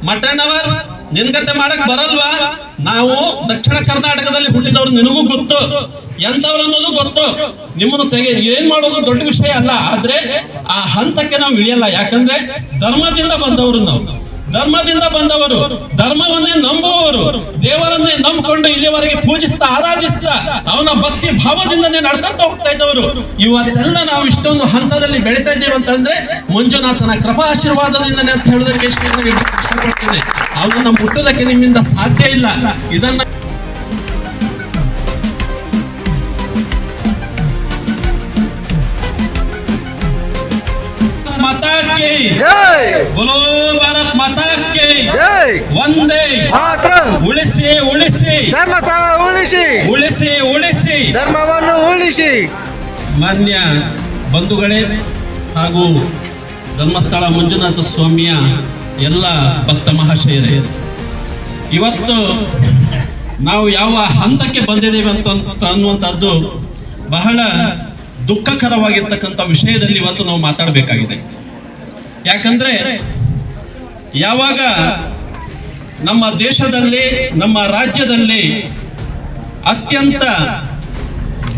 ಮಠಣ್ಣವರ್ ನಿನ್ಗತೆ ಮಾಡಕ್ ಬರಲ್ವಾ? ನಾವು ದಕ್ಷಿಣ ಕರ್ನಾಟಕದಲ್ಲಿ ಹುಟ್ಟಿದವ್ರು, ನಿನಗೂ ಗೊತ್ತು ಎಂತವ್ರು ಅನ್ನೋದು ಗೊತ್ತು. ನಿಮ್ಮನ್ನು ಏನ್ ಮಾಡೋದು ದೊಡ್ಡ ವಿಷಯ ಅಲ್ಲ. ಆದ್ರೆ ಆ ಹಂತಕ್ಕೆ ನಾವು ಇಳಿಯಲ್ಲ. ಯಾಕಂದ್ರೆ ಧರ್ಮದಿಂದ ಬಂದವರು, ನಾವು ಧರ್ಮದಿಂದ ಬಂದವರು, ಧರ್ಮವನ್ನೇ ನಂಬುವವರು, ದೇವರನ್ನೇ ನಂಬಿಕೊಂಡು ಇಲ್ಲಿವರೆಗೆ ಪೂಜಿಸ್ತಾ ಆರಾಧಿಸ್ತಾ ಅವನ ಭಕ್ತಿ ಭಾವದಿಂದನೇ ನಡ್ಕೊಂತ ಹೋಗ್ತಾ ಇದ್ದವರು. ಇವತ್ತೆಲ್ಲ ನಾವು ಇಷ್ಟೊಂದು ಹಂತದಲ್ಲಿ ಬೆಳೀತಾ ಇದ್ದೀವಿ ಅಂತಂದ್ರೆ ಮಂಜುನಾಥನ ಕೃಪಾ ಆಶೀರ್ವಾದದಿಂದನೇ ಅಂತ ಹೇಳೋದಕ್ಕೆ ಇಷ್ಟಪಡ್ತೀನಿ. ಅವನನ್ನ ಮುಟ್ಟೋದಕ್ಕೆ ನಿಮ್ಮಿಂದ ಸಾಧ್ಯ ಇಲ್ಲ. ಇದನ್ನ माता की जय, बोलो भारत माता की जय, वंदे मातरಂ. ಉಳಿಸಿ ಉಳಿಸಿ ಧರ್ಮಸ್ಥಳ ಉಳಿಸಿ, ಉಳಿಸಿ ಉಳಿಸಿ ಧರ್ಮವನ್ನು ಉಳಿಸಿ. ಮಾನ್ಯ ಬಂಧುಗಳೇ ಹಾಗೂ ಧರ್ಮಸ್ಥಳ ಮಂಜುನಾಥ ಸ್ವಾಮಿಯ ಎಲ್ಲ ಭಕ್ತ ಮಹಾಶಯರೇ, ಇವತ್ತು ನಾವು ಯಾವ ಹಂತಕ್ಕೆ ಬಂದಿದ್ದೇವೆ ಅನ್ನುವಂಥದ್ದು ಬಹಳ ದುಃಖಕರವಾಗಿರ್ತಕ್ಕಂಥ ವಿಷಯದಲ್ಲಿ ಇವತ್ತು ನಾವು ಮಾತಾಡಬೇಕಾಗಿದೆ. ಯಾಕಂದ್ರೆ ಯಾವಾಗ ನಮ್ಮ ದೇಶದಲ್ಲಿ, ನಮ್ಮ ರಾಜ್ಯದಲ್ಲಿ ಅತ್ಯಂತ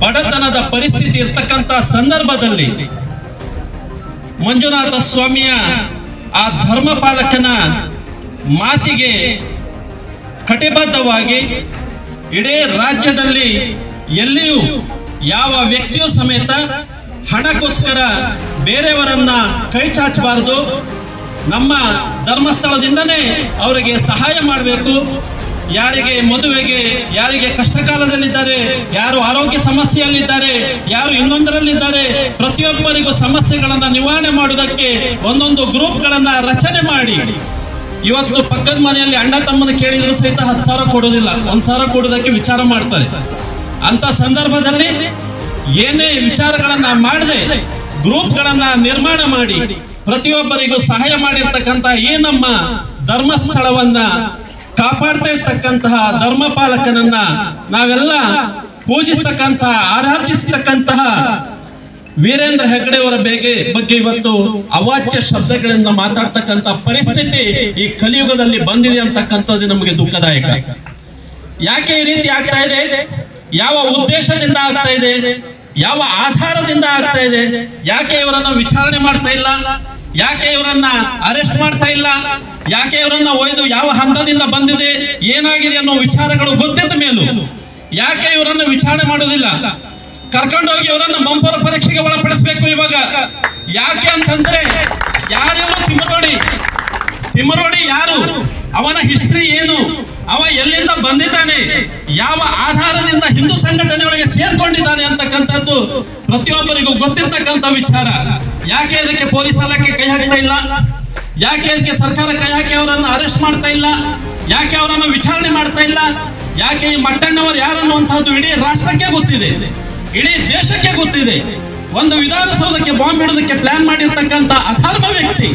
ಬಡತನದ ಪರಿಸ್ಥಿತಿ ಇರ್ತಕ್ಕಂಥ ಸಂದರ್ಭದಲ್ಲಿ ಮಂಜುನಾಥ ಸ್ವಾಮಿಯ ಆ ಧರ್ಮಪಾಲಕನ ಮಾತಿಗೆ ಕಟಿಬದ್ಧವಾಗಿ ಇಡೀ ರಾಜ್ಯದಲ್ಲಿ ಎಲ್ಲಿಯೂ ಯಾವ ವ್ಯಕ್ತಿಯೂ ಸಮೇತ ಹಣಕ್ಕೋಸ್ಕರ ಬೇರೆಯವರನ್ನ ಕೈ ಚಾಚಬಾರದು. ನಮ್ಮ ಧರ್ಮಸ್ಥಳದಿಂದನೇ ಅವರಿಗೆ ಸಹಾಯ ಮಾಡಬೇಕು. ಯಾರಿಗೆ ಮದುವೆಗೆ, ಯಾರಿಗೆ ಕಷ್ಟ ಕಾಲದಲ್ಲಿದ್ದಾರೆ, ಯಾರು ಆರೋಗ್ಯ ಸಮಸ್ಯೆಯಲ್ಲಿದ್ದಾರೆ, ಯಾರು ಇನ್ನೊಂದರಲ್ಲಿದ್ದಾರೆ, ಪ್ರತಿಯೊಬ್ಬರಿಗೂ ಸಮಸ್ಯೆಗಳನ್ನ ನಿವಾರಣೆ ಮಾಡುವುದಕ್ಕೆ ಒಂದೊಂದು ಗ್ರೂಪ್ಗಳನ್ನ ರಚನೆ ಮಾಡಿ, ಇವತ್ತು ಪಕ್ಕದ ಮನೆಯಲ್ಲಿ ಅಣ್ಣ ತಮ್ಮನ ಕೇಳಿದ್ರು ಸಹಿತ 10,000 ಕೊಡೋದಿಲ್ಲ, 1,000 ಕೊಡೋದಕ್ಕೆ ವಿಚಾರ ಮಾಡ್ತಾರೆ. ಅಂತ ಸಂದರ್ಭದಲ್ಲಿ ಏನೇ ವಿಚಾರಗಳನ್ನ ಮಾಡದೆ ಗ್ರೂಪ್ಗಳನ್ನ ನಿರ್ಮಾಣ ಮಾಡಿ ಪ್ರತಿಯೊಬ್ಬರಿಗೂ ಸಹಾಯ ಮಾಡಿರ್ತಕ್ಕಂಥ ಈ ನಮ್ಮ ಧರ್ಮಸ್ಥಳವನ್ನ ಕಾಪಾಡ್ತಾ ಇರ್ತಕ್ಕಂತಹ ಧರ್ಮಪಾಲಕನನ್ನ ನಾವೆಲ್ಲ ಪೂಜಿಸ್ತಕ್ಕಂತಹ, ಆರಾಧಿಸ್ತಕ್ಕಂತಹ ವೀರೇಂದ್ರ ಹೆಗ್ಗಡೆಯವರ ಬಗ್ಗೆ ಇವತ್ತು ಅವಾಚ್ಯ ಶಬ್ದಗಳಿಂದ ಮಾತಾಡ್ತಕ್ಕಂಥ ಪರಿಸ್ಥಿತಿ ಈ ಕಲಿಯುಗದಲ್ಲಿ ಬಂದಿದೆ ಅಂತಕ್ಕಂಥದ್ದು ನಮಗೆ ದುಃಖದಾಯಕ. ಯಾಕೆ ಈ ರೀತಿ ಆಗ್ತಾ ಇದೆ? ಯಾವ ಉದ್ದೇಶದಿಂದ ಆಗ್ತಾ ಇದೆ? ಯಾವ ಆಧಾರದಿಂದ ಆಗ್ತಾ ಇದೆ? ಯಾಕೆ ಇವರನ್ನ ವಿಚಾರಣೆ ಮಾಡ್ತಾ ಇಲ್ಲ? ಯಾಕೆ ಇವರನ್ನ ಅರೆಸ್ಟ್ ಮಾಡ್ತಾ ಇಲ್ಲ? ಯಾಕೆ ಇವರನ್ನ ಒಯ್ದು ಯಾವ ಹಂತದಿಂದ ಬಂದಿದೆ, ಏನಾಗಿದೆ ಅನ್ನೋ ವಿಚಾರಗಳು ಗೊತ್ತಿದ್ದ ಮೇಲೂ ಯಾಕೆ ಇವರನ್ನ ವಿಚಾರಣೆ ಮಾಡೋದಿಲ್ಲ? ಕರ್ಕೊಂಡೋಗಿ ಇವರನ್ನ ಮಂಪರ ಪರೀಕ್ಷೆಗೆ ಒಳಪಡಿಸಬೇಕು. ಇವಾಗ ಯಾಕೆ ಅಂತಂದ್ರೆ, ಯಾರು ತಿಮ್ಮರೋಡಿ ಯಾರು, ಅವನ ಹಿಸ್ಟ್ರಿ ಏನು, ಅವ ಎಲ್ಲಿಂದ ಬಂದಿದ್ದಾನೆ, ಯಾವ ಆಧಾರದಿಂದ ಹಿಂದೂ ಸಂಘಟನೆಯೊಳಗೆ ಸೇರ್ಕೊಂಡಿದ್ದಾನೆ ಅಂತಕ್ಕಂಥದ್ದು ಪ್ರತಿಯೊಬ್ಬರಿಗೂ ಗೊತ್ತಿರ್ತಕ್ಕಂಥ ವಿಚಾರ. ಯಾಕೆ ಇದಕ್ಕೆ ಪೊಲೀಸ್ ಇಲಾಖೆ ಕೈ ಹಾಕ್ತಾ ಇಲ್ಲ? ಯಾಕೆ ಇದಕ್ಕೆ ಸರ್ಕಾರ ಕೈ ಹಾಕಿ ಅವರನ್ನು ಅರೆಸ್ಟ್ ಮಾಡ್ತಾ ಇಲ್ಲ? ಯಾಕೆ ಅವರನ್ನು ವಿಚಾರಣೆ ಮಾಡ್ತಾ ಇಲ್ಲ? ಯಾಕೆ ಈ ಮಟ್ಟಣ್ಣವರು ಯಾರನ್ನುವಂತಹದ್ದು ಇಡೀ ರಾಷ್ಟ್ರಕ್ಕೆ ಗೊತ್ತಿದೆ, ಇಡೀ ದೇಶಕ್ಕೆ ಗೊತ್ತಿದೆ. ಒಂದು ವಿಧಾನಸೌಧಕ್ಕೆ ಬಾಂಬ್ ಇಡೋದಕ್ಕೆ ಪ್ಲಾನ್ ಮಾಡಿರ್ತಕ್ಕಂಥ ಅಧರ್ಮ ವ್ಯಕ್ತಿ,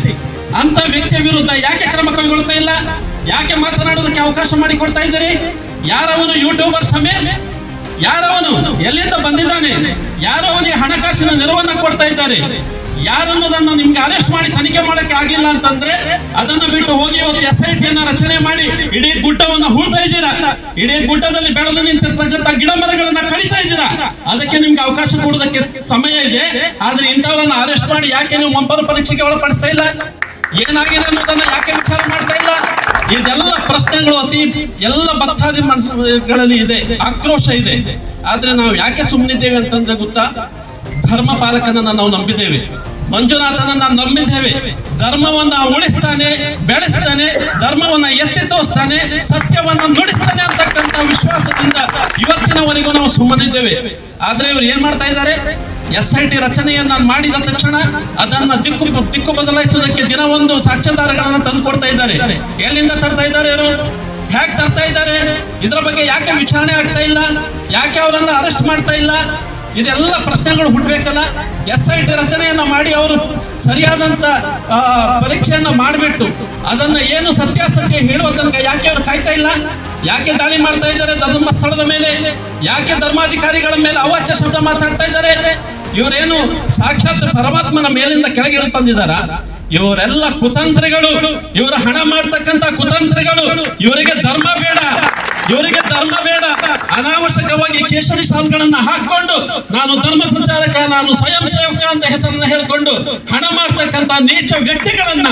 ಅಂತ ವ್ಯಕ್ತಿಯ ವಿರುದ್ಧ ಯಾಕೆ ಕ್ರಮ ಕೈಗೊಳ್ತಾ ಇಲ್ಲ? ಯಾಕೆ ಮಾತನಾಡೋದಕ್ಕೆ ಅವಕಾಶ ಮಾಡಿಕೊಡ್ತಾ ಇದ್ದೀರಿ? ಯಾರವನು ಯೂಟ್ಯೂಬರ್ ಸಮೀರ್? ಯಾರವನು? ಎಲ್ಲಿಂದ ಬಂದಿದ್ದಾನೆ? ಯಾರು ಅವನಿಗೆ ಹಣಕಾಸಿನ ನೆರವನ್ನ ಕೊಡ್ತಾ ಇದ್ದಾರೆ? ಯಾರನ್ನೋದನ್ನು ನಿಮ್ಗೆ ಅರೆಸ್ಟ್ ಮಾಡಿ ತನಿಖೆ ಮಾಡಕ್ಕೆ ಆಗ್ಲಿಲ್ಲ ಅಂತಂದ್ರೆ ಅದನ್ನು ಬಿಟ್ಟು ಹೋಗಿ ಇವತ್ತು SIT ಅನ್ನ ರಚನೆ ಮಾಡಿ ಇಡೀ ಗುಡ್ಡವನ್ನ ಹೂಳ್ತಾ ಇದ್ದೀರಾ. ಇಡೀ ಗುಡ್ಡದಲ್ಲಿ ಬೆಳೆದು ನಿಂತಿರ್ತಕ್ಕಂಥ ಗಿಡ ಮರಗಳನ್ನ ಕಡಿತಾ ಇದ್ದೀರಾ. ಅದಕ್ಕೆ ನಿಮ್ಗೆ ಅವಕಾಶ ಕೊಡೋದಕ್ಕೆ ಸಮಯ ಇದೆ. ಆದ್ರೆ ಇಂಥವರನ್ನ ಅರೆಸ್ಟ್ ಮಾಡಿ ಯಾಕೆ ನೀವು ಮಂಪರ ಪರೀಕ್ಷೆಗೆ ಒಳಪಡಿಸ್ತಾ ಇಲ್ಲ? ಏನಾಗಿದೆ ಅನ್ನೋದನ್ನ ಯಾಕೆ ವಿಚಾರ ಮಾಡ್ತಾ ಇಲ್ಲ? ಇದೆಲ್ಲ ಪ್ರಶ್ನೆಗಳು ಎಲ್ಲ ಭಕ್ತಾದಿಗಳಲ್ಲಿ ಇದೆ, ಆಕ್ರೋಶ ಇದೆ. ಆದ್ರೆ ನಾವು ಯಾಕೆ ಸುಮ್ಮನಿದ್ದೇವೆ ಅಂತಂದ್ರೆ ಗೊತ್ತಾ? ಧರ್ಮಪಾಲಕನನ್ನ ನಾವು ನಂಬಿದ್ದೇವೆ, ಮಂಜುನಾಥನನ್ನ ನಂಬಿದ್ದೇವೆ. ಧರ್ಮವನ್ನ ಉಳಿಸ್ತಾನೆ, ಬೆಳೆಸ್ತಾನೆ, ಧರ್ಮವನ್ನ ಎತ್ತಿ ತೋರಿಸ್ತಾನೆ, ಸತ್ಯವನ್ನ ನುಡಿಸ್ತಾನೆ ಅಂತಕ್ಕಂಥ ವಿಶ್ವಾಸದಿಂದ ಇವತ್ತಿನವರೆಗೂ ನಾವು ಸುಮ್ಮನಿದ್ದೇವೆ. ಆದ್ರೆ ಇವರು ಏನ್ ಮಾಡ್ತಾ ಇದ್ದಾರೆ? SIT ರಚನೆಯನ್ನ ಮಾಡಿದ ತಕ್ಷಣ ಅದನ್ನ ದಿಕ್ಕು ಬದಲಾಯಿಸೋದಕ್ಕೆ ದಿನ ಒಂದು ಸಾಕ್ಷ್ಯಾಧಾರಗಳನ್ನ ತಂದು ಕೊಡ್ತಾ ಇದ್ದಾರೆ. ಎಲ್ಲಿಂದ ತರ್ತಾ ಇದ್ದಾರೆ ಇವರು? ಹೇಗೆ ತರ್ತಾ ಇದ್ದಾರೆ? ಇದರ ಬಗ್ಗೆ ಯಾಕೆ ವಿಚಾರಣೆ ಆಗ್ತಾ ಇಲ್ಲ? ಯಾಕೆ ಅವರನ್ನ ಅರೆಸ್ಟ್ ಮಾಡ್ತಾ ಇಲ್ಲ? ಇದೆಲ್ಲ ಪ್ರಶ್ನೆಗಳು ಹುಟ್ಟಬೇಕಲ್ಲ. SIT ರಚನೆಯನ್ನ ಮಾಡಿ ಅವರು ಸರಿಯಾದಂತ ಪರೀಕ್ಷೆಯನ್ನ ಮಾಡಿಬಿಟ್ಟು ಅದನ್ನ ಏನು ಸತ್ಯಾಸತ್ಯ ಹೇಳುವ ತನಕ ಯಾಕೆ ಅವರು ಕಾಯ್ತಾ ಇಲ್ಲ? ಯಾಕೆ ದಾಳಿ ಮಾಡ್ತಾ ಇದ್ದಾರೆ ಧರ್ಮಸ್ಥಳದ ಮೇಲೆ? ಯಾಕೆ ಧರ್ಮಾಧಿಕಾರಿಗಳ ಮೇಲೆ ಅವಾಚ್ಯ ಶಬ್ದ ಮಾತಾಡ್ತಾ ಇದ್ದಾರೆ? ಇವರೇನು ಸಾಕ್ಷಾತ್ ಪರಮಾತ್ಮನ ಮೇಲಿಂದ ಕೆಳಗೆ ಇಳಿದು ಬಂದಿದ್ದಾರಾ? ಇವರೆಲ್ಲ ಕುತಂತ್ರಿಗಳು, ಇವರು ಹಣ ಮಾಡ್ತಕ್ಕಂತ ಕುತಂತ್ರಿಗಳು. ಇವರಿಗೆ ಧರ್ಮ ಬೇಡ, ಇವರಿಗೆ ಧರ್ಮ ಬೇಡ. ಅನಾವಶ್ಯಕವಾಗಿ ಕೇಸರಿ ಶಾಲ್ಗಳನ್ನ ಹಾಕೊಂಡು ನಾನು ಧರ್ಮ ಪ್ರಚಾರಕ, ನಾನು ಸ್ವಯಂ ಸೇವಕ ಅಂತ ಹೆಸರನ್ನ ಹೇಳ್ಕೊಂಡು ಹಣ ಮಾಡ್ತಕ್ಕಂತ ನೀಚ ವ್ಯಕ್ತಿಗಳನ್ನ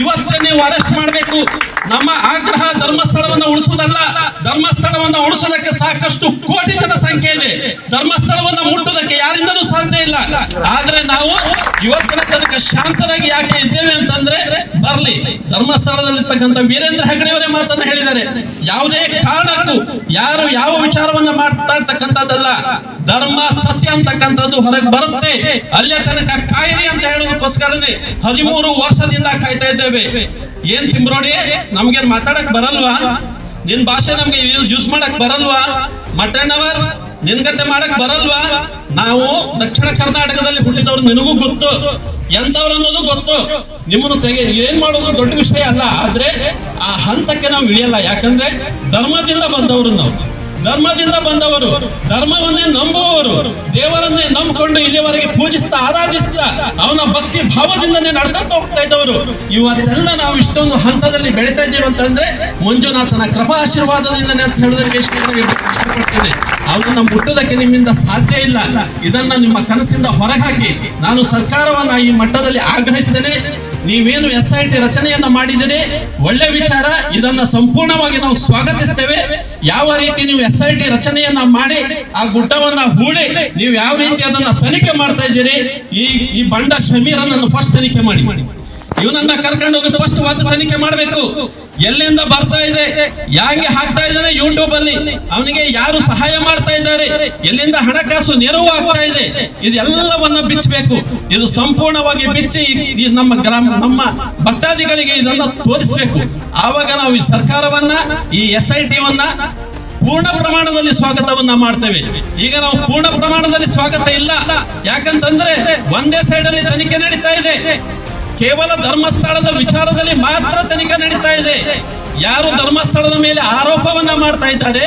ಇವತ್ತೇ ನೀವು ಅರೆಸ್ಟ್ ಮಾಡಬೇಕು. ನಮ್ಮ ಆಗ್ರಹ ಧರ್ಮಸ್ಥಳವನ್ನು ಉಳಿಸುವುದಲ್ಲ, ಧರ್ಮಸ್ಥಳವನ್ನು ಉಳಿಸೋದಕ್ಕೆ ಸಾಕಷ್ಟು ಕೋಟಿ ಜನ ಸಂಖ್ಯೆ ಇದೆ. ಧರ್ಮಸ್ಥಳವನ್ನು ಮುಟ್ಟುವುದಕ್ಕೆ ಯಾರಿಂದಲೂ ಸಾಧ್ಯ ಇಲ್ಲ. ಆದ್ರೆ ನಾವು ಇವತ್ತಿನ ತನಕ ಶಾಂತರಾಗಿ ಯಾಕೆ ಇದ್ದೇವೆ ಅಂತಂದ್ರೆ, ಬರ್ಲಿ ಧರ್ಮಸ್ಥಳದಲ್ಲಿರ್ತಕ್ಕಂಥ ವೀರೇಂದ್ರ ಹೆಗಡೆಯವರೇ ಮಾತನ್ನ ಹೇಳಿದ್ದಾರೆ, ಯಾವುದೇ ಕಾರಣಕ್ಕೂ ಯಾರು ಯಾವ ವಿಚಾರವನ್ನ ಮಾಡ್ತಾ ಇರ್ತಕ್ಕಂಥದ್ದಲ್ಲ, ಧರ್ಮ ಸತ್ಯ ಅಂತಕ್ಕಂಥದ್ದು ಹೊರಗೆ ಬರುತ್ತೆ. ಅಲ್ಲೇ ತನಕ ಕಾಯಿರಿ ಅಂತ ಹೇಳೋದಕ್ಕೋಸ್ಕರನೇ 13 ವರ್ಷದಿಂದ ಕಾಯ್ತಾ ಇದ್ದೇವೆ. ಏನ್ ತಿಮ್ರೋಡಿ, ನಮ್ಗೇನ್ ಮಾತಾಡಕ್ ಬರಲ್ವಾ? ನಿನ್ ಭಾಷೆ ನಮ್ಗೆ ಯೂಸ್ ಮಾಡಕ್ ಬರಲ್ವಾ? ಮಟಣ್ಣವರ್ ನಿನ್ಗತೆ ಮಾಡಕ್ ಬರಲ್ವಾ? ನಾವು ದಕ್ಷಿಣ ಕರ್ನಾಟಕದಲ್ಲಿ ಹುಟ್ಟಿದವ್ರು, ನಿನಗೂ ಗೊತ್ತು ಎಂತವ್ರು ಅನ್ನೋದು ಗೊತ್ತು. ನಿಮ್ಮನ್ನು ಏನ್ ಮಾಡೋದು ದೊಡ್ಡ ವಿಷಯ ಅಲ್ಲ. ಆದ್ರೆ ಆ ಹಂತಕ್ಕೆ ನಾವು ಇಳಿಯಲ್ಲ. ಯಾಕಂದ್ರೆ ಧರ್ಮದಿಂದ ಬಂದವರು, ನಾವು ಧರ್ಮದಿಂದ ಬಂದವರು, ಧರ್ಮವನ್ನೇ ನಂಬುವವರು, ದೇವರನ್ನೇ ನಂಬಿಕೊಂಡು ಇಲ್ಲಿವರೆಗೆ ಪೂಜಿಸ್ತಾ ಆರಾಧಿಸ್ತಾ ಅವನ ಭಕ್ತಿ ಭಾವದಿಂದನೇ ನಡ್ಕೊಂತ ಹೋಗ್ತಾ ಇದ್ದವರು. ಇವತ್ತೆಲ್ಲ ನಾವು ಇಷ್ಟೊಂದು ಹಂತದಲ್ಲಿ ಬೆಳೀತಾ ಇದ್ದೀವಿ ಅಂತಂದ್ರೆ ಮಂಜುನಾಥನ ಕೃಪಾ ಆಶೀರ್ವಾದದಿಂದನೇ ಅಂತ ಹೇಳೋದಕ್ಕೆ ಇಷ್ಟಪಡ್ತೀನಿ. ಅವನ್ನ ಮುಟ್ಟೋದಕ್ಕೆ ನಿಮ್ಮಿಂದ ಸಾಧ್ಯ ಇಲ್ಲ. ಇದನ್ನ ನಿಮ್ಮ ಕನಸಿಂದ ಹೊರಹಾಕಿ ನಾನು ಸರ್ಕಾರವನ್ನ ಈ ಮಟ್ಟದಲ್ಲಿ ಆಗ್ರಹಿಸ್ತೇನೆ. ನೀವೇನು SIT ರಚನೆಯನ್ನ ಮಾಡಿದಿರಿ, ಒಳ್ಳೆ ವಿಚಾರ, ಇದನ್ನ ಸಂಪೂರ್ಣವಾಗಿ ನಾವು ಸ್ವಾಗತಿಸ್ತೇವೆ. ಯಾವ ರೀತಿ ನೀವು SIT ರಚನೆಯನ್ನ ಮಾಡಿ ಆ ಗುಡ್ಡವನ್ನ ಹೂಳಿ ನೀವು ಯಾವ ರೀತಿ ಅದನ್ನ ತನಿಖೆ ಮಾಡ್ತಾ ಇದ್ದೀರಿ, ಈ ಬಂಡ ಶಮೀರನನ್ನು ಫಸ್ಟ್ ತನಿಖೆ ಮಾಡಿ. ಇವನನ್ನ ಕರ್ಕೊಂಡು ಹೋಗಿ ಫಸ್ಟ್ ಒಂದು ತನಿಖೆ ಮಾಡಬೇಕು. ಎಲ್ಲಿಂದ ಬರ್ತಾ ಇದೆ, ಯಾಕೆ ಹಾಕ್ತಾ ಇದ್ದಾನೆ ಯೂಟ್ಯೂಬ್ ಅಲ್ಲಿ, ಅವನಿಗೆ ಯಾರು ಸಹಾಯ ಮಾಡ್ತಾ ಇದ್ದಾರೆ, ಎಲ್ಲಿಂದ ಹಣಕಾಸು ನೆರವು ಆಗ್ತಾ ಇದೆ, ಇದೆಲ್ಲವನ್ನ ಬಿಚ್ಚಬೇಕು. ಇದು ಸಂಪೂರ್ಣವಾಗಿ ಬಿಚ್ಚಿ ನಮ್ಮ ಭಕ್ತಾದಿಗಳಿಗೆ ಇದನ್ನ ತೋರಿಸಬೇಕು. ಆವಾಗ ನಾವು ಈ ಸರ್ಕಾರವನ್ನ, ಈ SIT ವನ್ನ ಪೂರ್ಣ ಪ್ರಮಾಣದಲ್ಲಿ ಸ್ವಾಗತವನ್ನ ಮಾಡ್ತೇವೆ. ಈಗ ನಾವು ಪೂರ್ಣ ಪ್ರಮಾಣದಲ್ಲಿ ಸ್ವಾಗತ ಇಲ್ಲ. ಯಾಕಂತಂದ್ರೆ ಒಂದೇ ಸೈಡ್ ಅಲ್ಲಿ ತನಿಖೆ ನಡೀತಾ ಇದೆ. ಕೇವಲ ಧರ್ಮಸ್ಥಳದ ವಿಚಾರದಲ್ಲಿ ಮಾತ್ರ ತನಿಖೆ ನಡೀತಾ ಇದೆ. ಯಾರು ಧರ್ಮಸ್ಥಳದ ಮೇಲೆ ಆರೋಪವನ್ನ ಮಾಡ್ತಾ ಇದ್ದಾರೆ,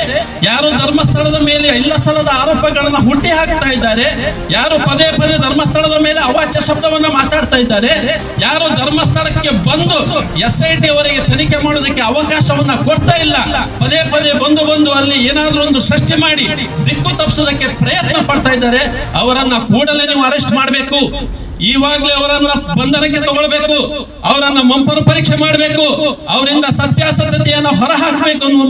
ಯಾರು ಧರ್ಮಸ್ಥಳದ ಮೇಲೆ ಇಲ್ಲಸಲ್ಲದ ಆರೋಪಗಳನ್ನ ಹುಟ್ಟಿ ಹಾಕ್ತಾ ಇದ್ದಾರೆ, ಯಾರು ಪದೇ ಪದೇ ಧರ್ಮಸ್ಥಳದ ಮೇಲೆ ಅವಾಚ್ಯ ಶಬ್ದವನ್ನ ಮಾತಾಡ್ತಾ ಇದ್ದಾರೆ, ಯಾರು ಧರ್ಮಸ್ಥಳಕ್ಕೆ ಬಂದು SIT ಅವರಿಗೆ ತನಿಖೆ ಮಾಡೋದಕ್ಕೆ ಅವಕಾಶವನ್ನ ಕೊಡ್ತಾ ಇಲ್ಲ, ಪದೇ ಪದೇ ಬಂದು ಅಲ್ಲಿ ಏನಾದ್ರೂ ಒಂದು ಸೃಷ್ಟಿ ಮಾಡಿ ದಿಕ್ಕು ತಪ್ಪಿಸೋದಕ್ಕೆ ಪ್ರಯತ್ನ ಪಡ್ತಾ ಇದ್ದಾರೆ, ಅವರನ್ನ ಕೂಡಲೇ ನೀವು ಅರೆಸ್ಟ್ ಮಾಡಬೇಕು. ಈವಾಗಲೇ ಅವರನ್ನ ಬಂಧನಕ್ಕೆ ತಗೊಳ್ಬೇಕು, ಅವರನ್ನ ಮಂಪರು ಪರೀಕ್ಷೆ ಮಾಡಬೇಕು, ಅವರಿಂದ ಸತ್ಯಾಸತ್ಯತೆಯನ್ನು ಹೊರಹಾಕಬೇಕು ಅನ್ನುವ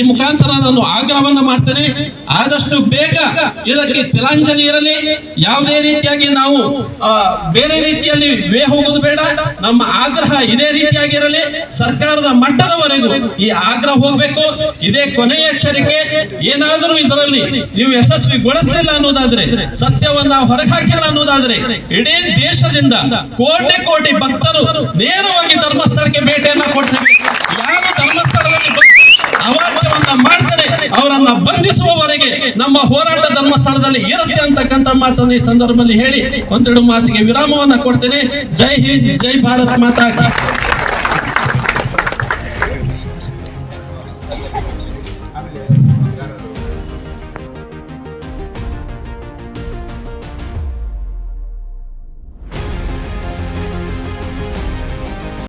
ಮುಖಾಂತರ ನಾನು ಆಗ್ರಹವನ್ನ ಮಾಡ್ತೇನೆ. ಆದಷ್ಟು ಬೇಗ ಇದಕ್ಕೆ ತಿಲಾಂಜಲಿ ಇರಲಿ. ಯಾವುದೇ ರೀತಿಯಾಗಿ ನಾವು ಬೇರೆ ರೀತಿಯಲ್ಲಿ ಹೋಗೋದು ಬೇಡ. ನಮ್ಮ ಆಗ್ರಹ ಇದೇ ರೀತಿಯಾಗಿರಲಿ. ಸರ್ಕಾರದ ಮಟ್ಟದವರೆಗೂ ಈ ಆಗ್ರಹ ಹೋಗ್ಬೇಕು. ಇದೇ ಕೊನೆಯ ಎಚ್ಚರಿಕೆ. ಏನಾದರೂ ಇದರಲ್ಲಿ ನೀವು ಯಶಸ್ವಿಗೊಳಿಸಲಿಲ್ಲ ಅನ್ನೋದಾದ್ರೆ, ಸತ್ಯವನ್ನ ಹೊರಹಾಕಿಲ್ಲ ಅನ್ನೋದಾದ್ರೆ, ಇಡೀ ದೇಶದಿಂದ ಕೋಟಿ ಭಕ್ತರು ನೇರವಾಗಿ ಧರ್ಮಸ್ಥಳಕ್ಕೆ ಭೇಟಿಯನ್ನ ಕೊಡ್ತಾರೆ. ಯಾರು ಧರ್ಮಸ್ಥಳದಲ್ಲಿ ಅವಾಚ್ಯವನ್ನ ಮಾಡ್ತಾರೆ ಅವರನ್ನ ಬಂಧಿಸುವವರೆಗೆ ನಮ್ಮ ಹೋರಾಟ ಧರ್ಮಸ್ಥಳದಲ್ಲಿ ಇರುತ್ತೆ ಅಂತಕ್ಕಂಥ ಮಾತನ್ನು ಈ ಸಂದರ್ಭದಲ್ಲಿ ಹೇಳಿ ಒಂದೆರಡು ಮಾತಿಗೆ ವಿರಾಮವನ್ನ ಕೊಡ್ತೇನೆ. ಜೈ ಹಿಂದ್, ಜೈ ಭಾರತ್ ಮಾತಾ.